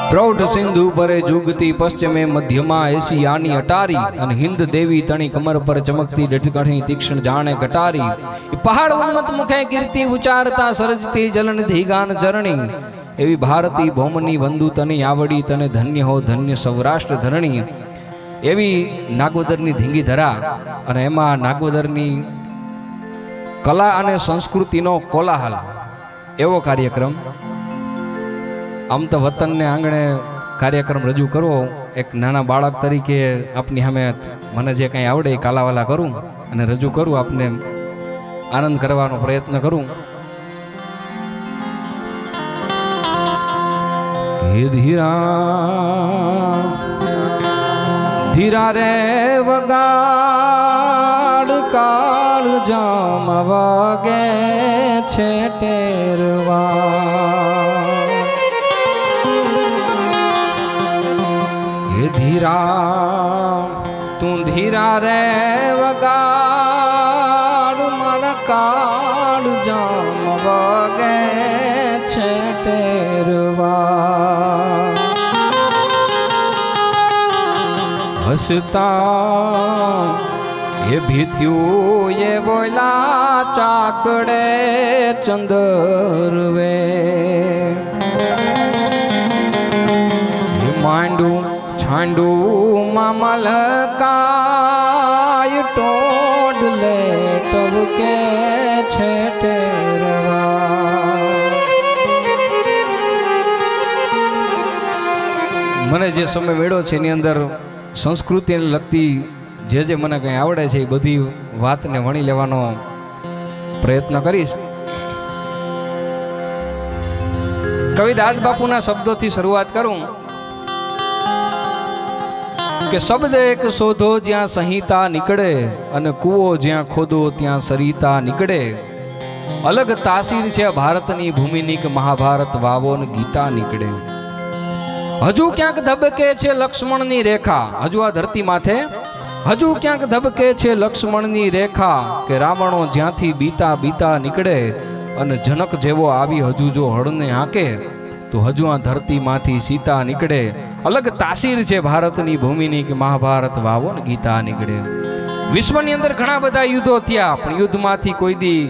પ્રૌઢ સિંધુ પરે જુગતી પશ્ચિમે મધ્યમાં એશિયાની અટારી અને હિન્દ દેવી તણી કમર પર ચમકતી ડઢકણી તીક્ષ્ણ જાણે કટારી પહાડ ઉન્મત મુખે કીર્તિ ઉચારતા સરજતી જલનિધિ ગાન ચરણી એવી ભારતી ભૌમની વંદુ તની આવડી તને ધન્ય હો ધન્ય સૌરાષ્ટ્ર ધરણી એવી નાગોદરની ધીંગી ધરા અને એમાં નાગોદરની કલા અને સંસ્કૃતિનો કોલાહલ એવો કાર્યક્રમ. આમ તો વતનને આંગણે કાર્યક્રમ રજૂ કરવો એક નાના બાળક તરીકે આપની સામે મને જે કંઈ આવડે એ કાલાવાલા કરું અને રજૂ કરું, આપને આનંદ કરવાનો પ્રયત્ન કરું. હે ધીરા ધીરા રે વગાડ કાળ જામ વાગે છે ટેરવા. ધીરા તું ધીરા રે વગાડ મારા કાળ જામ વાગે છે ટેરવા. હસતા એ ભીત્યું એ બોલા ચાકડે ચંદરવે માંડું છાંડું મામલ કાય ટોડ લે ટબકે છે ટેરવા. મને જે સમય વેળો છે એની અંદર સંસ્કૃતિને લગતી જે મને કંઈ આવડે છે એ બધી વાતને વણી લેવાનો પ્રયત્ન કરીશ. કવિ દાદ બાપુના શબ્દોથી શરૂઆત કરું કે શબ્દ એક શોધો જ્યાં સંહિતા નીકળે અને કૂવો જ્યાં ખોદો ત્યાં સરિતા નીકળે. અલગ તાસીર છે ભારતની ભૂમિની કે મહાભારત વાવો ને ગીતા નીકળે. હજુ ક્યાંક ધબકે છે લક્ષ્મણની રેખા, હજુ આ ધરતી માથે હજુ ક્યાંક ધબકે છે લક્ષ્મણની રેખા કે રાવણો જ્યાંથી બીતા બીતા નીકળે અને જનક જેવો આવી હજુ જો હળને હાંકે તો હજુ આ ધરતીમાંથી સીતા નીકળે. અલગ તાસીર છે ભારતની ભૂમિની કે મહાભારત વાવો ને ગીતા નીકળે. વિશ્વની અંદર ઘણા બધા યુદ્ધો થયા પણ યુદ્ધમાંથી કોઈ દી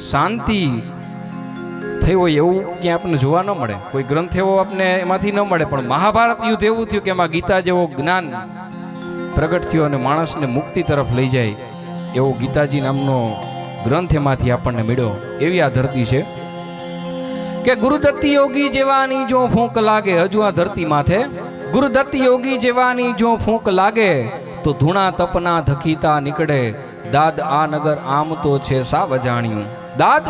શાંતિ થઈ હોય એવું ક્યાં આપણને જોવા ન મળે. કોઈ ગ્રંથ એવો આપણને એમાંથી ન મળે, પણ મહાભારત યુદ્ધ એવું થયું કે એમાં ગીતા જેવો જ્ઞાન પ્રગટ થયો અને માણસને મુક્તિ તરફ લઈ જાય એવો ગીતાજી નામનો ગ્રંથ એમાંથી આપણને મળ્યો. એવી આ ધરતી છે કે ગુરુદત્ત યોગી જેવાની જો ફૂંક લાગે, હજુ આ ધરતી માથે ગુરુદત્ત યોગી જેવાની જો ફૂંક લાગે તો ધૂણા તપના ધકીતા નીકળે. દાદ આ નગર આમ તો છે સાવ જાણ્યું, દાદ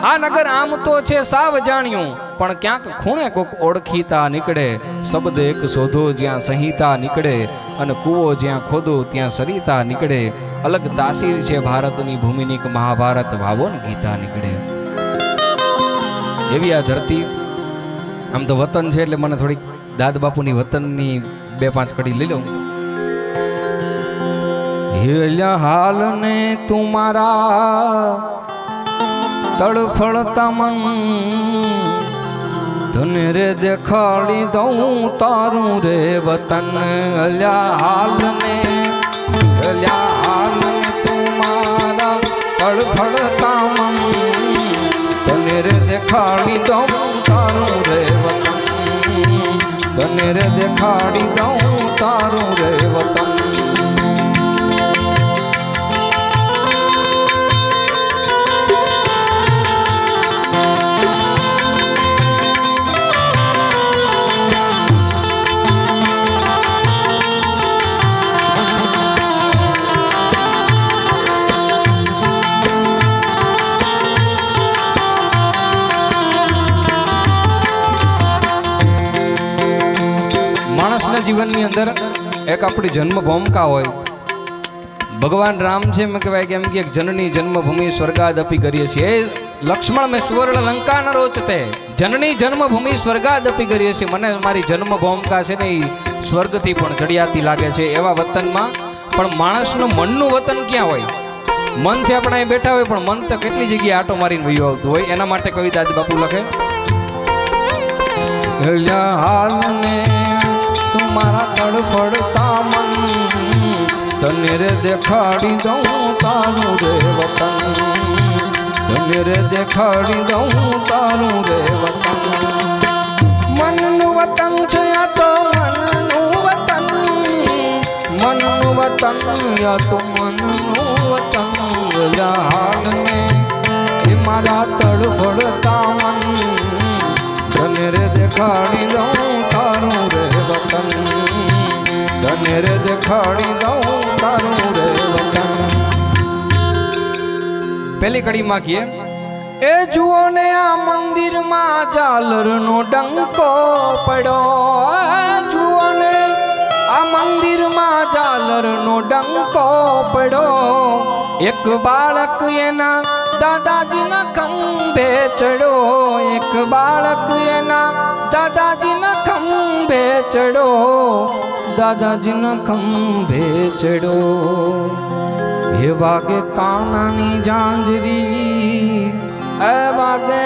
આ નગર આમ તો છે સાવ જાણ્યું, પણ ક્યાંક ખૂણે કોક ઓળખીતા નીકળે. શબ્દ એક શોધો જ્યાં સંહિતા નીકળે અને કૂવો જ્યાં ખોદો ત્યાં સરિતા નીકળે. અલગ તાસીર છે ભારતની ભૂમિની કે મહાભારત વાવો ને ગીતા નીકળે. એવી આ ધરતી. આમ તો વતન છે એટલે મને થોડીક દાદ બાપુની વતનની 2-5 કડી લઈ લઉં. હેલ્યા હાલ ને તુમારા તડફડતા મન તને રે દેખાડી દઉં તારું રે વતન. હલ્યા હાલ ને તુમારા તડફડતા મન તને રે દેખાડી દઉં તારું રે વતન, તને રે દેખાડી દઉં તારું રે વતન. જીવનની અંદર એક આપણી જન્મભૂમિકા હોય. ભગવાન રામ છે એમ કહેવાય કે એમ કે જનની જન્મભૂમિ સ્વર્ગાદપી કરીએ છીએ. લક્ષ્મણ મેં સુવર્ણ લંકા ન રોચતે, જનની જન્મભૂમિ સ્વર્ગાદપી કરીએ છીએ. મને મારી જન્મભૂમિકા છે ને એ સ્વર્ગથી પણ ચડિયાતી લાગે છે. એવા વતનમાં પણ માણસનું મનનું વતન ક્યાં હોય? મન છે આપણે અહીં બેઠા હોય પણ મન તો કેટલી જગ્યાએ આટો મારીને વયું આવતું હોય. એના માટે કવિ દાદ બાપુ લખે, હાલ ને મારા તડફડતા મન તને રે દેખાડી દઉં તારું રે વતન તને રે દેખાડી દઉં તારું રે વતન મનનું વતન છે આ તો મનનું વતન મનનું વતન આ તો મનનું વતન હાલને એ મારા તડફડતા મન તને રે દેખાડી દઉં તારું રે વતન તને રે દેખાડી દઉં તારું રે વતન પહેલી કડીમાં કીએ એ જુઓ ને આ મંદિરમાં ઝાલરનો ડંકો પડ્યો જુઓ ને આ મંદિરમાં ઝાલરનો ડંકો પડ્યો એક બાળક એના દાદાજીના ખંભે ચડ્યો એક બાળક એના દાદાજીના ખંભે ચડ્યો દાદાજીના ખંભે ચડ્યો હે વાગે કાનાની ઝાંઝરી એ વાગે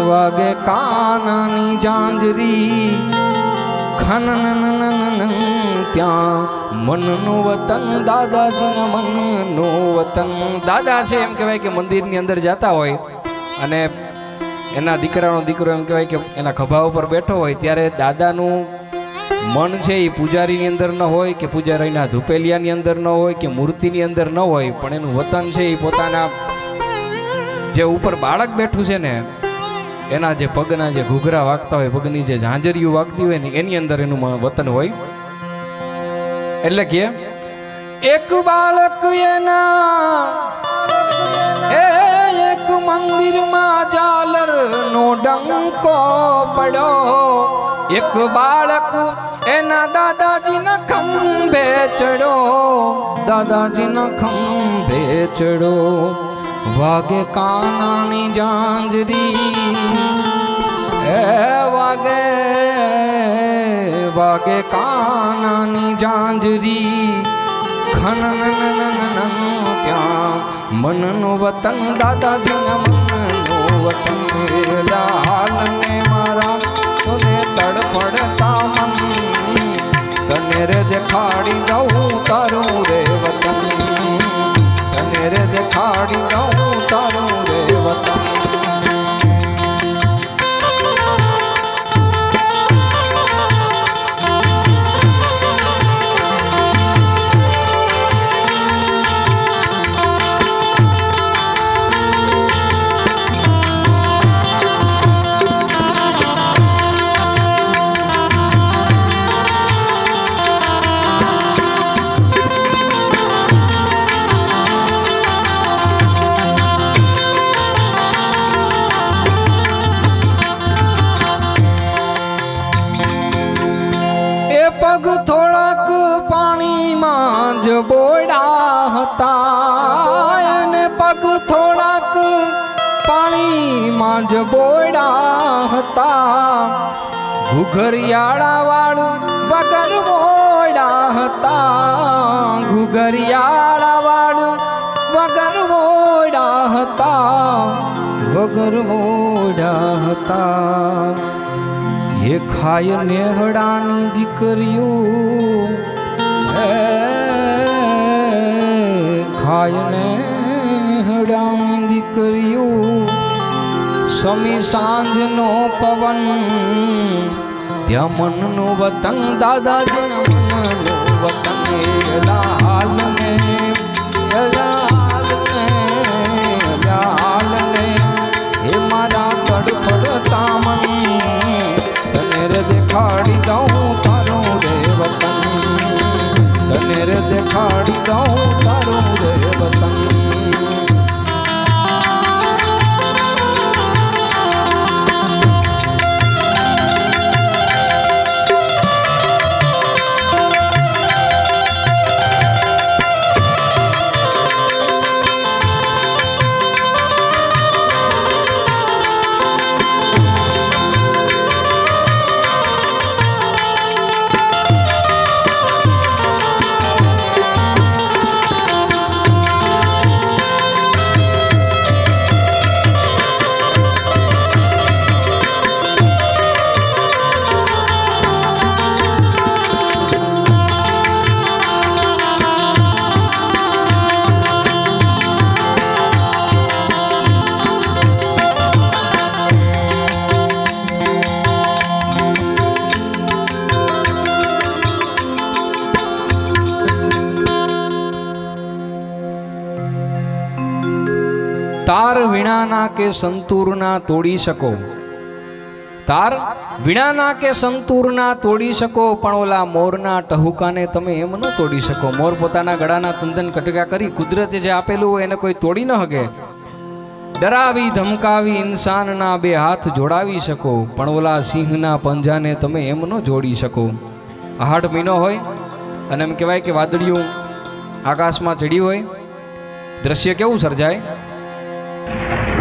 વાગે કાનાની ઝાંઝરી ખનન ત્યાં મનનું વતન દાદાજીના મનનું વતન દાદા છે એમ કહેવાય કે મંદિરની અંદર જતા હોય અને એના દીકરાનો દીકરો એમ કહેવાય કે એના ખભા ઉપર બેઠો હોય ત્યારે દાદાનું મન છે એ પૂજારીની અંદર ન હોય કે પૂજારીના ધૂપેલિયાની અંદર ન હોય કે મૂર્તિની અંદર ન હોય પણ એનું વતન છે એ પોતાના જે ઉપર બાળક બેઠું છે ને એના જે પગના જે ઘૂઘરા વાગતા હોય પગની જે ઝાંઝરીઓ વાગતી હોય ને એની અંદર એનું વતન હોય એટલે કે એક બાળક એના એક મંદિરમાં ઝાલરનો ડંકો પડ્યો એક બાળક એના દાદાજીના ખંભે ચડ્યો દાદાજીના ખંભે ચડ્યો વાગે કાનાની ઝાંઝરી એ વાગે વાગે કાનાની ઝાંઝરી ખનન ત્યાં મનનું વતન દાદાજીના મનનું વતન હાલને મારા તને તડફડતા મન તને રે દેખાડી દઉં તારું રે વતન તને રે દેખાડી દઉં તારું રે વતન પગ થોડાક પાણીમાં જ બોડા હતા અને પગ થોડાક પાણીમાં જ બોડા હતા ઘૂઘરિયાળા વાળું વગર બોડા હતા ઘૂઘરિયાળા વાળું વગર બોડા હતા વગર બોડા હતા એ ખાય નેહડાની દીકરીઓ ખાય નેહડાની દીકરીઓ સમી સાંજનો પવન ત્યાં મનનું વતન દાદાજીના મનનું વતન હાલને હાલને હે મારા તડફડતા મન દેખાડી દઉં તારું રે વતન તને રે દેખાડી દઉં તારું રે વતન તાર વીણાના કે સંતૂરના તોડી શકો, તાર વીણાના કે સંતૂરના તોડી શકો, પણ ઓલા મોરના ટહુકાને તમે એમ ન તોડી શકો. મોર પોતાના ગળાના તંદન કટકા કરી કુદરતે જે આપેલું હોય એને કોઈ તોડી ન શકે. ડરાવી ધમકાવી ઇન્સાનના બે હાથ જોડાવી શકો, પણ ઓલા સિંહના પંજાને તમે એમ ન જોડી શકો. આહાડ મહિનો હોય અને એમ કહેવાય કે વાદળિયું આકાશમાં ચડ્યું હોય, દ્રશ્ય કેવું સર્જાય?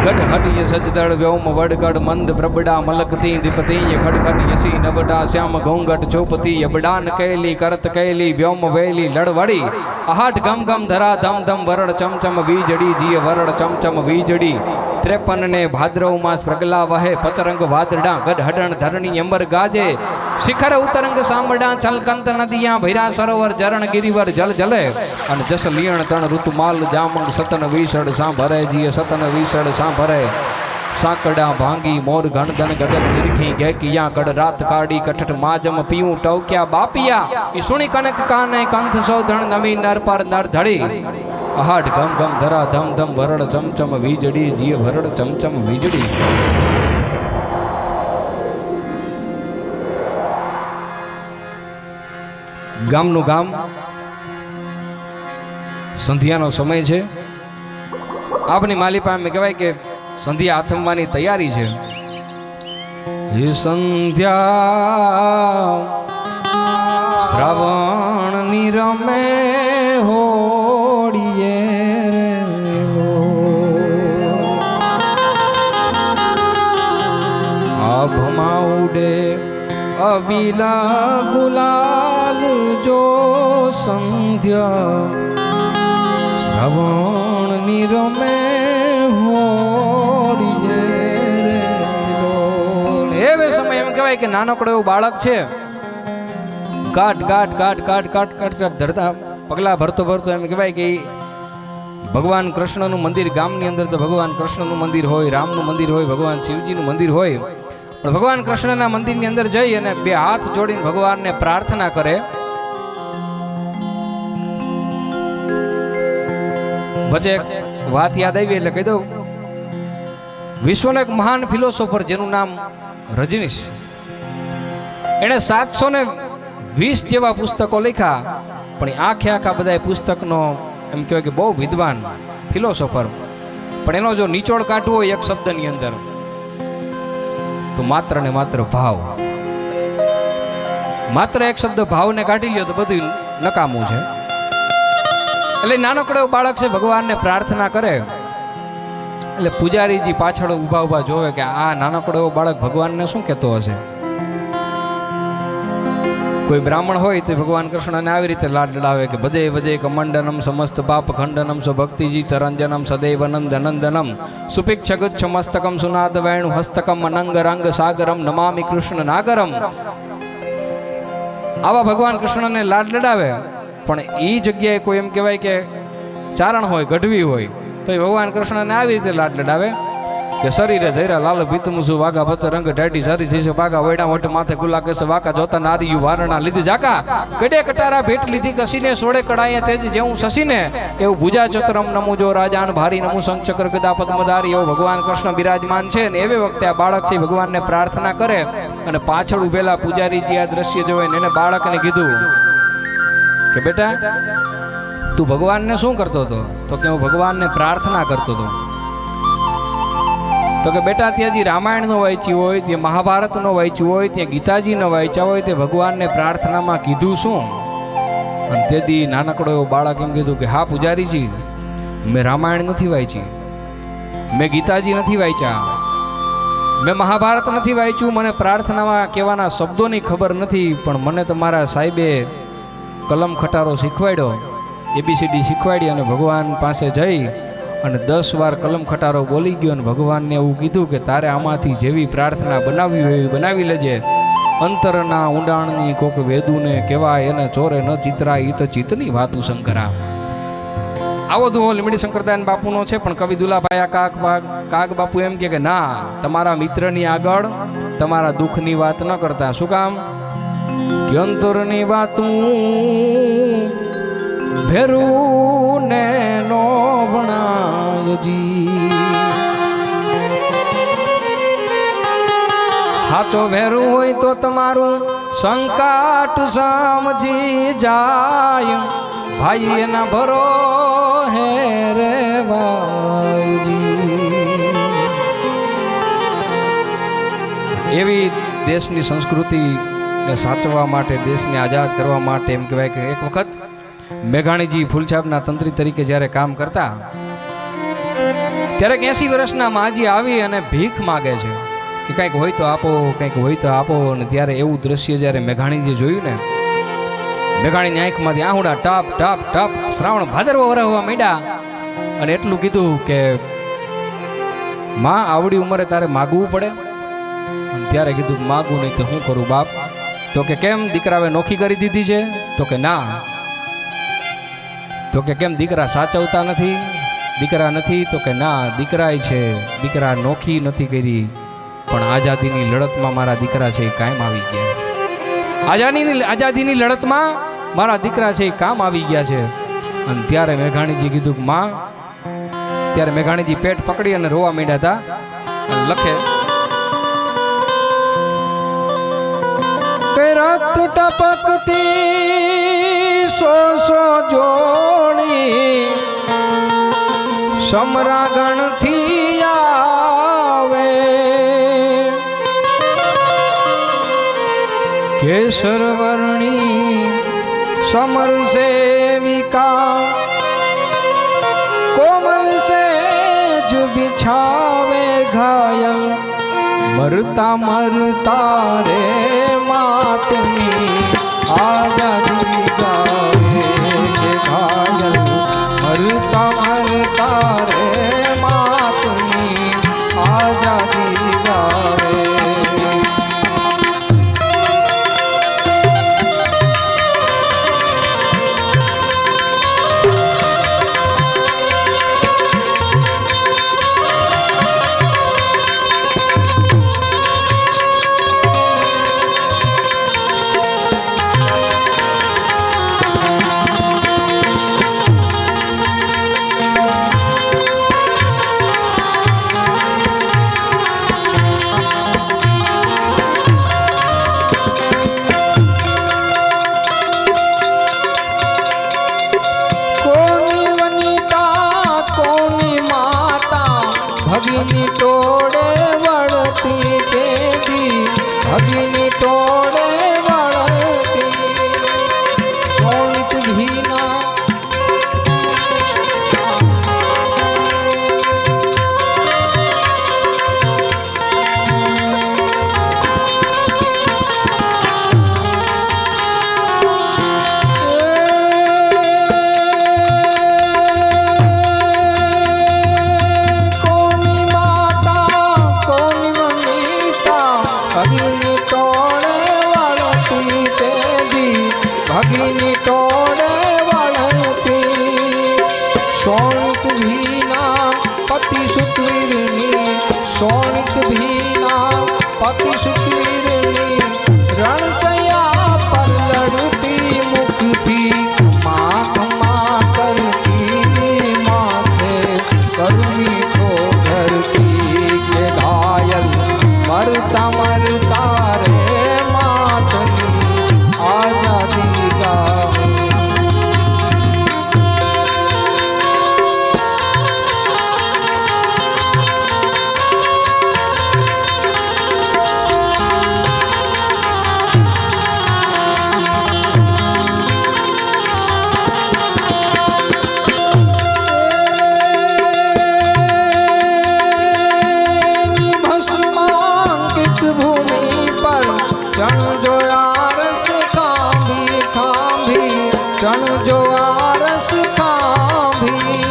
ગઢ હટ સજદળ વ્યોમ વડગડ મંદ પ્રબડા મલકતી દીપતી ખડખડ યસી નબડા શ્યામ ઘોંઘટ ચોપતી અબડાન કૈલી કરત કૈલી વ્યોમ વેલી લડવડી આહાટ ગમ ગમ ધરા ધમ ધમ વરડ ચમચમ વીજડી જીય વરડ ચમચમ વીજડી 53 ને ભાદ્રવ માસ પ્રગલા વહે પતરંગ વાદડા ગઢ હડણ ધરણી અંબર ગાજે શિખર ઉતરંગ સાંભળા છલકંત નદિયા ભૈરા સરોવર જરણ ગિરિવર જલ જલે અને જસ લીણ તણ ઋતુમાલ જામંગ સતન વિસડ સાંભરે જીય સતન વિસડ સાંભરે સાંકડા ભાંગી મોર ઘણ ધન ગગન નિરખી ગેકિયા કડ રાત કાડી કઠઠ માજમ પીયું ટવક્યા બાપિયા ઈ સુણી કનક કાને કંથ સૌધણ નવી નર પર નર ધડી આહાટ ગમ ગમ ધરા ધમ ધમ વરડ ચમચમ વીજડી જીય વરડ ચમચમ વીજડી. ગામનું ગામ સંધ્યાનો સમય છે. આપની માલિપા એમ કહેવાય કે સંધ્યા આથમવાની તૈયારી છે. એ સંધ્યા શ્રાવણની રમે હોડીએ આભમાં ઉડે અબીલા ગુલાલ જો સંધ્યા શ્રાવણની રમે હોડીએ રે. એવે સમય એમ કહેવાય કે નાનકડો એવું બાળક છે, કાટ કાટ કાટ કાટ કાટ કાટ કાટ ધરતા પગલા ભરતો ભરતો એમ કહેવાય કે ભગવાન કૃષ્ણનું મંદિર, ગામની અંદર તો ભગવાન કૃષ્ણનું મંદિર હોય, રામનું મંદિર હોય, ભગવાન શિવજીનું મંદિર હોય, પણ ભગવાન કૃષ્ણના મંદિરની અંદર જઈ અને બે હાથ જોડીને ભગવાનને પ્રાર્થના કરે. વચ્ચે એક વાત યાદ આવી એટલે કહી દઉં. વિશ્વનો એક મહાન ફિલોસોફર જેનું નામ રજનીશ, એણે 720 જેવા પુસ્તકો લખ્યા, પણ આખે આખા બધા પુસ્તકનો એમ કહેવાય કે બહુ વિદ્વાન ફિલોસોફર, પણ એનો જો નિચોડ કાઢવો હોય એક શબ્દની અંદર તો માત્ર ને માત્ર ભાવ. માત્ર એક શબ્દ ભાવને કાઢી લ્યો તો બધું નકામું છે. એટલે નાનકડો બાળક છે, ભગવાનને પ્રાર્થના કરે એટલે પૂજારીજી પાછળ ઊભા ઊભા જોવે કે આ નાનકડો એવો બાળક ભગવાનને શું કહેતો હશે. કોઈ બ્રાહ્મણ હોય તો ભગવાન કૃષ્ણને આવી રીતે લાડ લડાવે કે ભજે ભજે કમંડનમ સમસ્ત પાપ ખંડનમ સ્વભક્તિજી તરંજનમ સદૈવ નંદ નંદનમ સુપિક્ષ ગુચ્છ મસ્તકમ સુનાદ વેણુ હસ્તકમ અનંગ રંગ સાગરમ નમામિ કૃષ્ણ નાગરમ. આવા ભગવાન કૃષ્ણને લાડ લડાવે, પણ એ જગ્યાએ કોઈ એમ કહેવાય કે ચારણ હોય, ગઢવી હોય, તો એ ભગવાન કૃષ્ણને આવી રીતે લાડ લડાવે કે શરીરે ધૈરા લાલ ભીતમુસુ વાઘા ભત રંગ ઢાઢી સારી થઈ છે પાકા વૈડા મોટે માથે ગુલા કેસ વાકા જોતા નારીયું વારણા લીધી જાકા કડે કટારા ભેટ લીધી કસીને સોડે કડાય તેજ જેવું શશીને એવું ભુજા ચતરમ નમુ જો રાજાન ભારી નમુ સંચક્ર ગદા પદ્મધારી એવો ભગવાન કૃષ્ણ બિરાજમાન છે. ને એવે વખતે આ બાળક છે ભગવાનને પ્રાર્થના કરે અને પાછળ ઉભેલા પૂજારીજી આ દ્રશ્ય જોવે ને એને બાળકને કીધું કે બેટા તું ભગવાનને શું કરતો હતો? તો કે હું ભગવાનને પ્રાર્થના કરતો હતો. તો કે બેટા ત્યાં જે રામાયણનો વાંચ્યું હોય, ત્યાં મહાભારતનો વાંચ્યું હોય, ત્યાં ગીતાજીનો વાંચ્યા હોય, તે ભગવાનને પ્રાર્થનામાં કીધું શું? અને તેથી નાનકડો એવો બાળક એમ કીધું કે હા પૂજારીજી, મેં રામાયણ નથી વાંચી, મેં ગીતાજી નથી વાંચ્યા, મેં મહાભારત નથી વાંચ્યું, મને પ્રાર્થનામાં કહેવાના શબ્દોની ખબર નથી, પણ મને તમારા સાહેબે કલમ ખટારો શીખવાડ્યો, ABCD શીખવાડી અને ભગવાન પાસે જઈ અને 10 વાર કલમ ખટારો બોલી ગયો અને ભગવાનને એવું કીધું કે તારે આમાંથી જેવી પ્રાર્થના બનાવવી હોય એવી બનાવી લેજે. અંતરના ઊંડાણની કોક વેદુને કહેવાય એને ચોરે ન ચિતરાય ઈ તો ચિત્તની વાતું શંકરા. આવો દુહો લીમડી શંકરદાન બાપુનો છે, પણ કવિ દુલાભાઈ કાગ બાપુ એમ કે ના, તમારા મિત્રની આગળ તમારા દુઃખની વાત ન કરતા. શું કામ? કે અંતરની વાતું ભેરું ને નો વણાયજી. હાચો ભેરું હોય તો તમારું સંકટ સમજી જાય ભાઈ એના ભરો હે રે ભાઈજી. એવી દેશની સંસ્કૃતિને સાચવવા માટે, દેશને આઝાદ કરવા માટે એમ કહેવાય કે એક વખત મેઘાણીજી ફૂલછાપના તંત્રી તરીકે જ્યારે કામ કરતા ત્યારે 80 વર્ષના માજી આવી અને ભીખ માગે છે કે કંઈક હોય તો આપો, કંઈક હોય તો આપો. અને ત્યારે એવું દ્રશ્ય જ્યારે મેઘાણીજીએ જોયું ને, મેઘાણીની આંખમાંથી આહુડા ટપ ટપ ટપ શ્રાવણ ભાદરવો વરસવા માંડ્યા અને એટલું કીધું કે માં આવડી ઉંમરે તારે માગવું પડે. અને ત્યારે કીધું માગવું નહીં તો શું કરું બાપ? તો કે કેમ દીકરાએ નોખી કરી દીધી છે? તો કે ના. તો કે કેમ દીકરા સાચવતા નથી? દીકરા નથી? તો કે ના, દીકરાય છે, દીકરા નોખી નથી કરી પણ આઝાદીની લડતમાં મારા દીકરા છે એ કાયમ આવી ગયા. આઝાદીની લડતમાં મારા દીકરા છે એ કામ આવી ગયા છે. અને ત્યારે મેઘાણીજી કીધું કે માં, ત્યારે મેઘાણીજી પેટ પકડી અને રોવા માંડ્યા હતા. અને લખે કે રક્ત ટપકતી સો જોડી સમરાગણથી આવે કેસર વર્ણી સમર સેવિકા કોમલ સેજ બિછાવે ઘાયલ મરતા મરતા રે માતની આઝાદી ગાવે ઘાયલ મરતા મરતા રે માતની આઝાદી ગાવે. ભગીની ટોળે વળતી કેદી ભગીની ટોળે વળતી સોણિત ઘીના ભગીની ટોળે વળતી સોણિત ભીના પતિ સુતવીરની સોણિત ભીના પતિ સુતવીરની રણસૈયા પર લડતી મુખથી માથમાં કરતી માથે કરુણી ધરતી કે ઘાયલ મરતા મરતા રે માતની આઝાદી ગાવે. ભસ્માંકિત ભૂમિ પર જણ જોયા રસ ખાંભી ખાંભી જણ જોયા રસ ખાંભી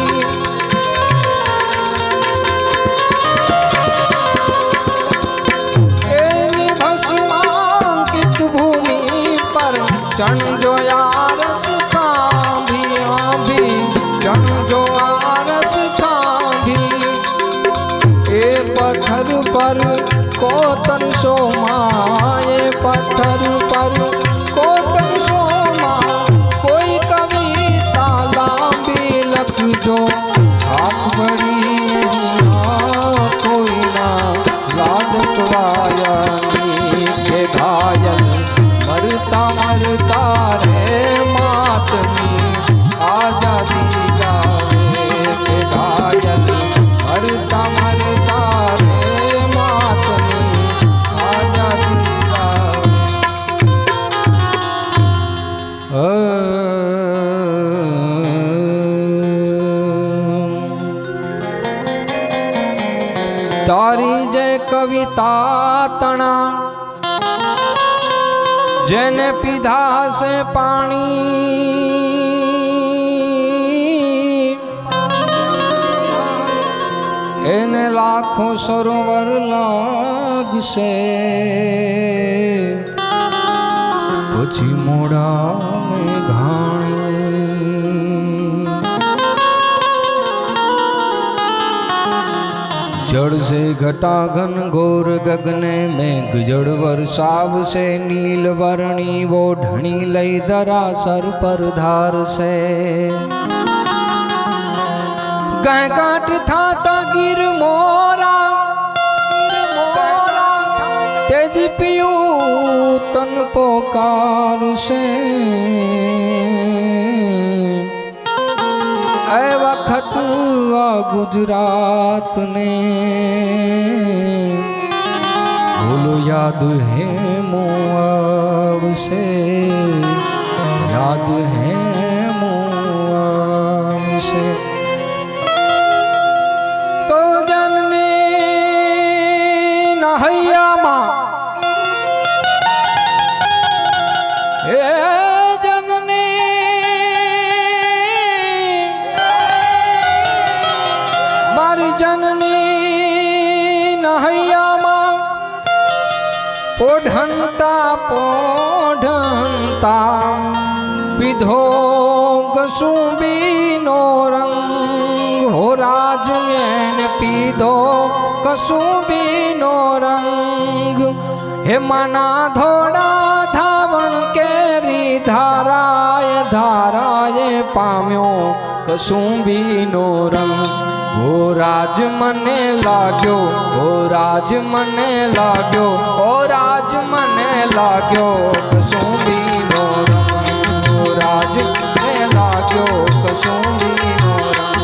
એની ભસ્માંકિત ભૂમિ પર જણ જોયા રસ ખાંભી આંભી જણ જોયા રસ ખાંભી એ પથ્થર પર કોતર સોમાં એ પથ્થર પર કોતર સોમાં કોઈ કવિતા લાંબી લખજો હાથ ભરી કોઈના લાડકવાયાની તાતણા જેને પીધા હશે પાણી એને લાખો સરોવર લાગશે પછી મોડા મેઘાણી जड़ से घटाघन घोर गगने मेघ जड़ वर्षाव से नील वर्णी वो ढणी लई धरा सर पर धार से गह काट था गिर मोरा तेज पियू तन पोकार से ऐ वक्त आ गुजरात ने बोलो याद है मुआव से याद है मुआव से तो जनने नहैया माँ जननी नहैयामा पोढ़ंता पोढ़ंता विधो कसुंबीनो रंग हो राज में पीधो कसुंबीनो रंग हे मना धोड़ा धावण केरी धाराय धाराय पाम्यो कसुंबीनो रंग ओ राज मने लाग्यो ओ राज मने लाग्यो ओ राज मने लाग्यो कसुंबीनो रंग ओ राज मने लाग्यो कसुंबीनो रंग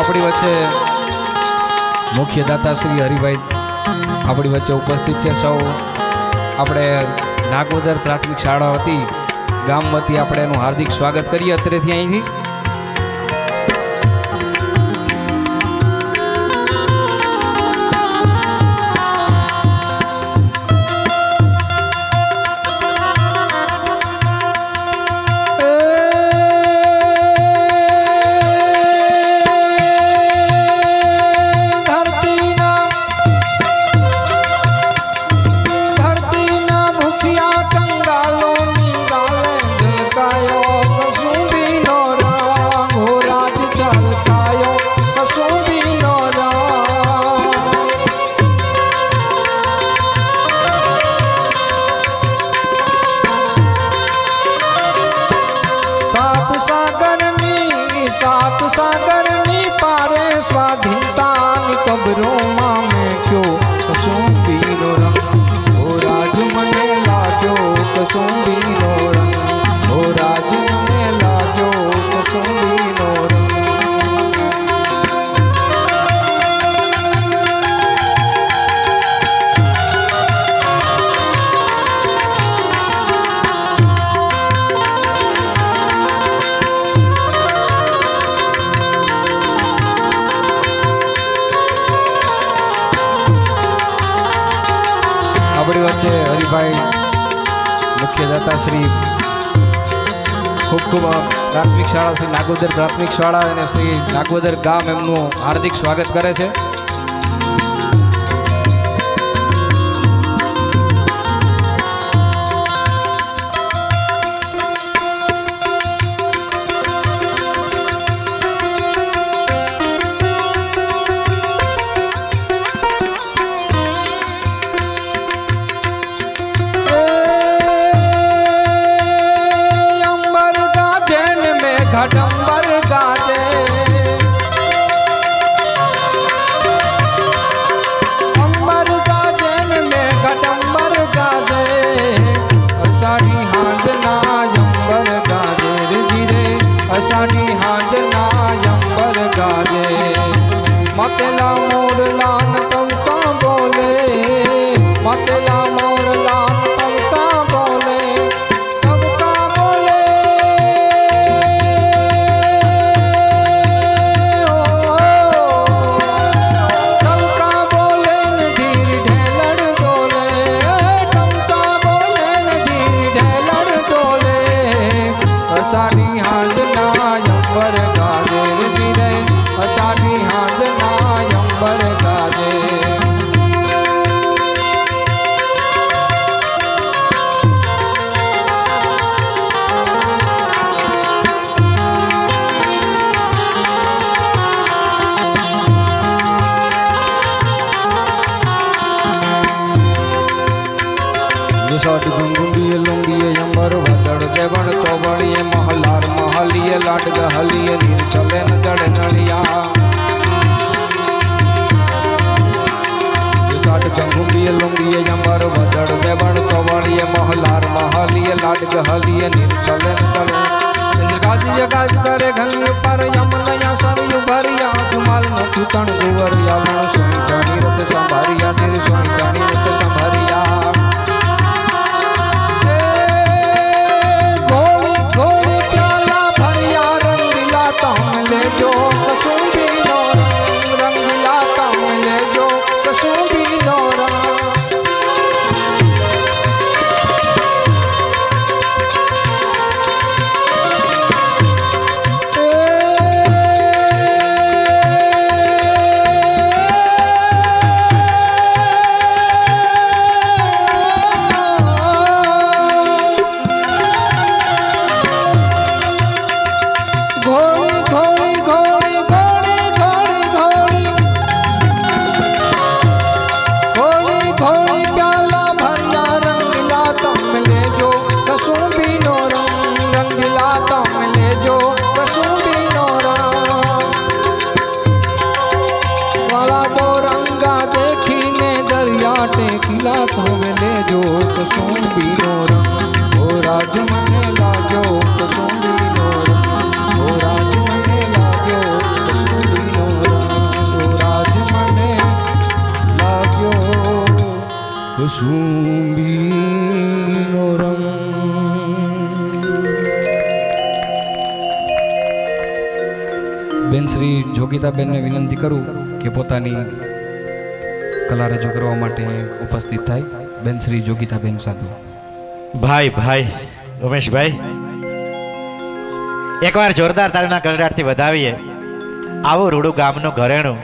આપણી વચ્ચે મુખ્ય દાતા શ્રી હરિભાઈ આપણી વચ્ચે ઉપસ્થિત છે. સૌ આપણે નાગોદર પ્રાથમિક શાળા હતી ગામ વતી આપણે એનું હાર્દિક સ્વાગત કરીએ અત્રેથી અહીંથી. सात सागरनी पारे स्वाधीनतानी कब्रों में क्यों कसुंबीनो रंग ओ राज मने लाग्यो कसुंबीनो रंग ओ राज मने लाग्यो कसुंबीनो रंग. આપણી વચ્ચે હરિભાઈ મુખ્ય દાતા શ્રી ખૂબ ખૂબ પ્રાથમિક શાળા શ્રી નાગોદર પ્રાથમિક શાળા અને શ્રી નાગોદર ગામ એમનું હાર્દિક સ્વાગત કરે છે. घटंबर गाजे अंबर गाजन में घटंबर गाजे अषाढ़ी हांजना अंबर गाजे रे अषाढ़ी हांजना अंबर गाजे मतेला मोरला नटंका बोले मतेला मोरला नटंका बोले अषाढ़ी हांजना अंबर गाजे रे अषाढ़ी हांजना अंबर गाजे. गुंगुंगिए लुंगिए अंबर वदड़ देवण चौबड़िए महलार महलिए लाट गहलिए नीर चले न जड़ नड़िया साठ गंगुंगिए लुंगिए अंबर वदड़ देवण चौबड़िए महलार महलिए लाट गहलिए नीर चले न जड़ इंद्रगाजी जगाज करे घन पर यमुना सरयु भरिया कुमाल न तूतण गुवरिया लण सोई जानी रत संभारिया नीर सोई जानी रत संभारिया जो कसुंबीनो रंगीला कमले जो कसुंबीनो खिला तो ले जो कसुंबीनो रंग ओ राज मने लाग्यो कसुंबीनो रंग ओ राज मने लाग्यो कसुंबीनो જોગીતાબેનને વિનંતી કરું કે પોતાની કલા રજૂ કરવા માટે ઉપસ્થિત થાય. બેન શ્રી જોગીતાબેન સાધુ. ભાઈ ઉમેશભાઈ, એકવાર જોરદાર તાળીના ગળડાટથી વધાવીએ આવું રૂડું ગામનું ઘરેણું